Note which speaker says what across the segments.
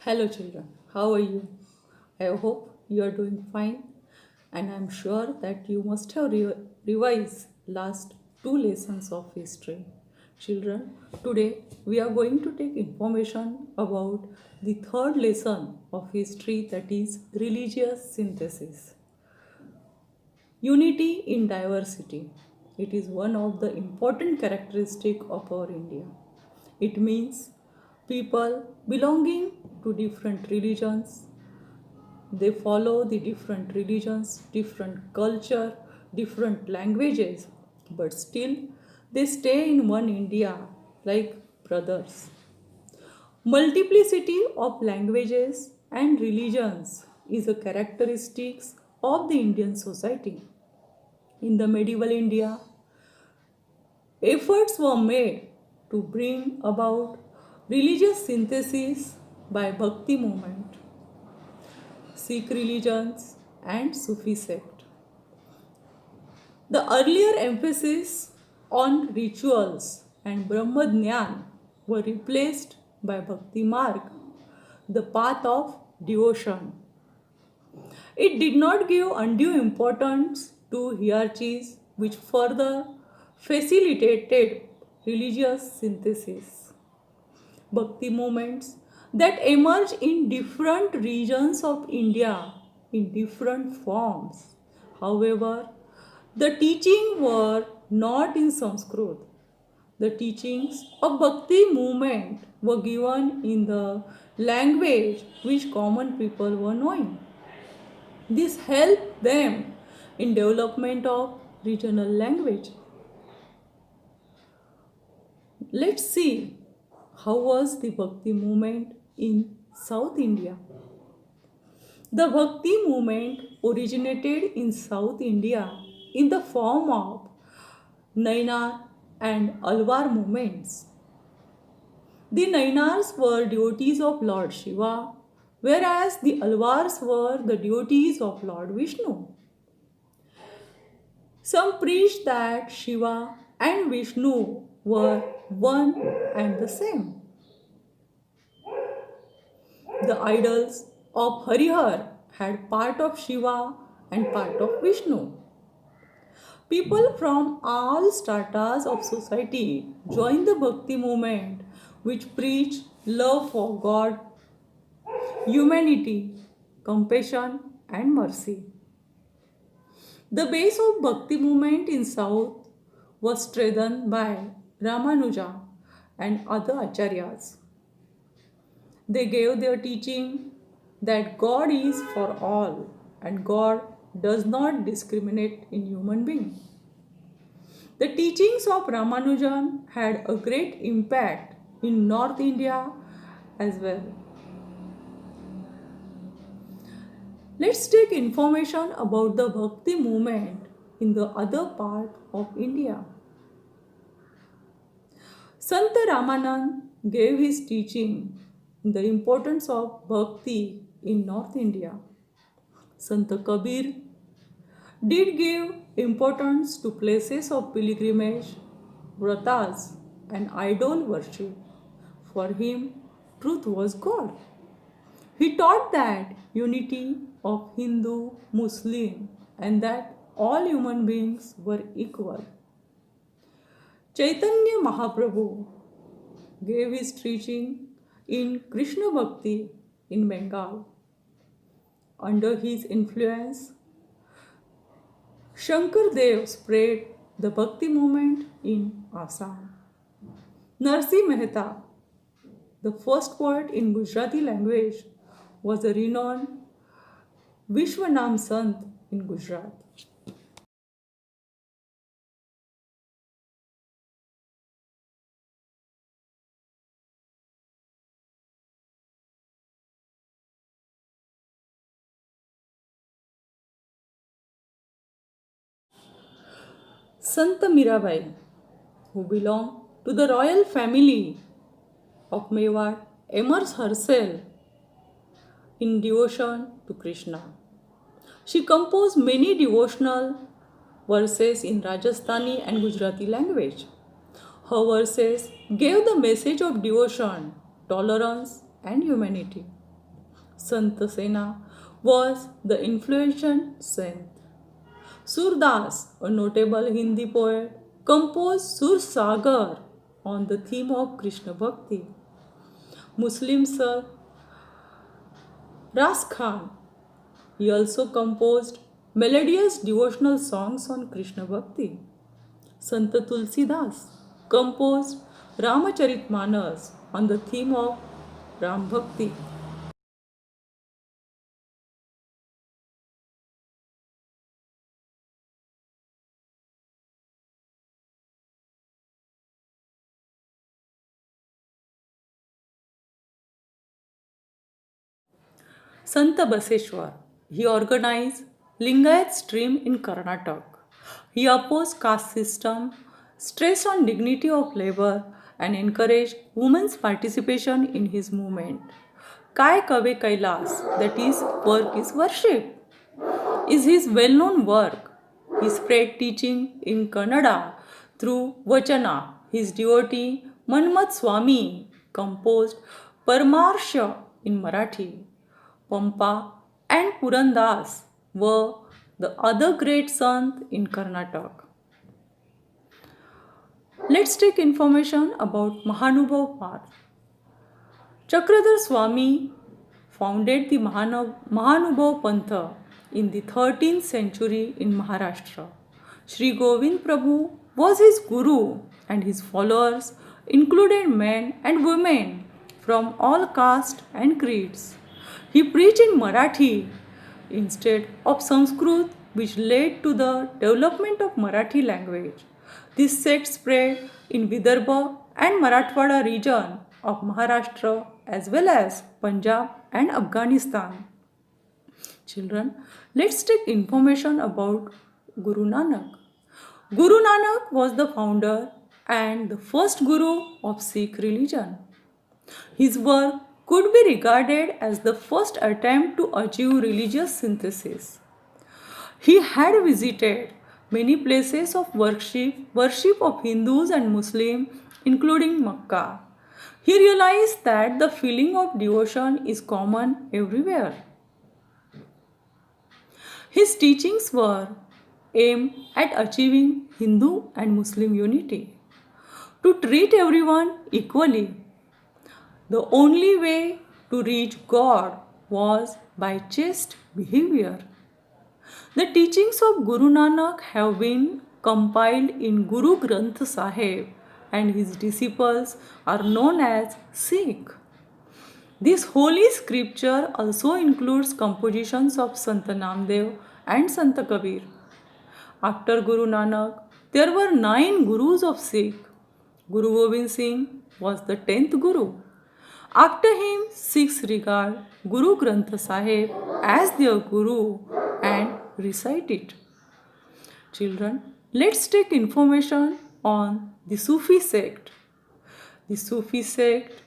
Speaker 1: Hello, children. How are you? I hope you are doing fine, and I'm sure that you must have revised last two lessons of history. Children, today we are going to take information about the third lesson of history, that is religious synthesis. Unity in diversity. It is one of the important characteristics of our India. It means people belonging to different religions, they follow the different religions, different culture, different languages, but still they stay in one India like brothers. Multiplicity of languages and religions is a characteristic of the Indian society. In the medieval India, efforts were made to bring about religious synthesis by Bhakti movement, Sikh religions, and Sufi sect. The earlier emphasis on rituals and Brahma Dhyan were replaced by Bhakti Marg, the path of devotion. It did not give undue importance to hierarchies, which further facilitated religious synthesis. Bhakti movements that emerge in different regions of India in different forms. However, the teachings were not in Sanskrit. The teachings of Bhakti movement were given in the language which common people were knowing. This helped them in development of regional language. Let's see how was the Bhakti movement in South India. The Bhakti movement originated in South India in the form of Nainar and Alvar movements. The Nainars were devotees of Lord Shiva, whereas the Alvars were the devotees of Lord Vishnu. Some preached that Shiva and Vishnu were one and the same. The idols of Harihar had part of Shiva and part of Vishnu. People from all stratas of society joined the Bhakti movement, which preached love for God, humanity, compassion, and mercy. The base of Bhakti movement in South was strengthened by Ramanuja and other acharyas. They gave their teaching that God is for all and God does not discriminate in human being. The teachings of Ramanujan had a great impact in North India as well. Let's take information about the Bhakti movement in the other part of India. Sant Ramanand gave his teaching in the importance of Bhakti in North India. Sant Kabir did give importance to places of pilgrimage, vratas, and idol worship. For him, truth was God. He taught that unity of Hindu, Muslim, and that all human beings were equal. Chaitanya Mahaprabhu gave his teaching in Krishna Bhakti in Bengal. Under his influence, Shankar Dev spread the Bhakti movement in Assam. Narsi Mehta, the first poet in Gujarati language, was a renowned Vishwanam Sant in Gujarat. Sant Mirabai, who belonged to the royal family of Mewar, immersed herself in devotion to Krishna. She composed many devotional verses in Rajasthani and Gujarati language. Her verses gave the message of devotion, tolerance, and humanity. Sant Sena was the influential saint. Surdas, a notable Hindi poet, composed Sur Sagar on the theme of Krishna Bhakti. Muslim Sir Ras Khan, he also composed melodious devotional songs on Krishna Bhakti. Sant Tulsidas composed Ramacharitmanas on the theme of Ram Bhakti. Sant Baseshwar, he organized Lingayat stream in Karnataka. He opposed caste system, stressed on dignity of labor, and encouraged women's participation in his movement. Kai Kave Kailas, that is, work is worship, is his well-known work. He spread teaching in Kannada through Vachana. His devotee Manmat Swami composed Paramarsha in Marathi. Pampa and Purandas were the other great sant in Karnataka. Let's take information about Mahanubhav Path. Chakradhar Swami founded the Mahanubhav Pantha in the 13th century in Maharashtra. Sri Govind Prabhu was his guru, and his followers included men and women from all castes and creeds. He preached in Marathi instead of Sanskrit, which led to the development of Marathi language. This sect spread in Vidarbha and Marathwada region of Maharashtra as well as Punjab and Afghanistan. Children, let's take information about Guru Nanak. Guru Nanak was the founder and the first guru of Sikh religion. His work could be regarded as the first attempt to achieve religious synthesis. He had visited many places of worship of Hindus and Muslims, including Makkah. He realized that the feeling of devotion is common everywhere. His teachings were aimed at achieving Hindu and Muslim unity, to treat everyone equally. The only way to reach God was by chaste behavior. The teachings of Guru Nanak have been compiled in Guru Granth Sahib, and his disciples are known as Sikh. This holy scripture also includes compositions of Sant Namdev and Sant Kabir. After Guru Nanak, there were 9 Gurus of Sikh. Guru Gobind Singh was the 10th Guru. After him, Sikhs regard Guru Granth Sahib as their Guru and recite it. Children, let's take information on the Sufi sect. The Sufi sect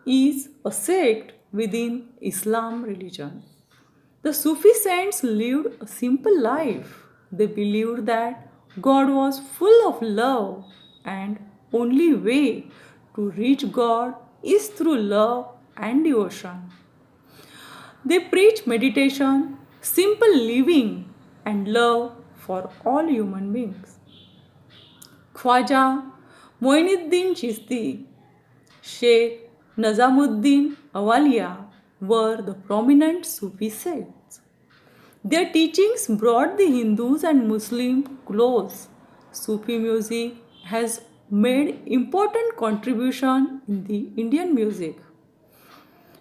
Speaker 1: is a sect within Islam religion. The Sufi saints lived a simple life. They believed that God was full of love, and only way to reach God is through love and devotion. They preach meditation, simple living, and love for all human beings. Khwaja Moinuddin Chishti, Sheikh Nazamuddin Awliya were the prominent Sufi sects. Their teachings brought the Hindus and Muslims close. Sufi music has made important contribution in the Indian music.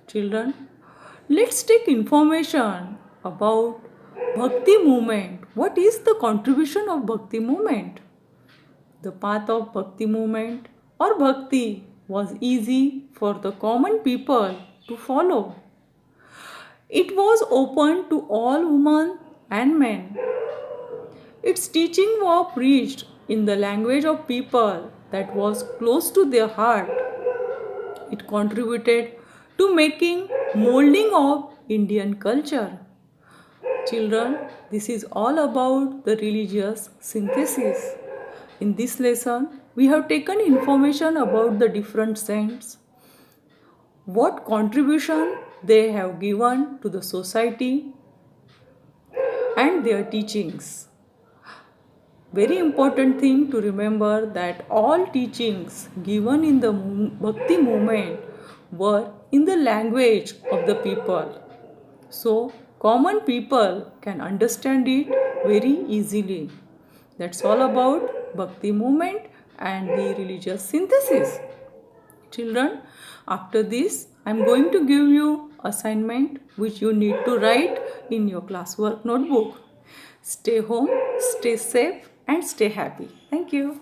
Speaker 1: Children, let's take information about Bhakti movement. What is the contribution of Bhakti movement? The path of Bhakti movement or Bhakti was easy for the common people to follow. It was open to all women and men. Its teaching were preached in the language of people that was close to their heart. It contributed to making molding of Indian culture. Children, this is all about the religious synthesis. In this lesson, we have taken information about the different saints, what contribution they have given to the society and their teachings. Very important thing to remember that all teachings given in the Bhakti movement were in the language of the people. So common people can understand it very easily. That's all about Bhakti movement and the religious synthesis. Children, after this I am going to give you assignment which you need to write in your classwork notebook. Stay home, stay safe and stay happy. Thank you.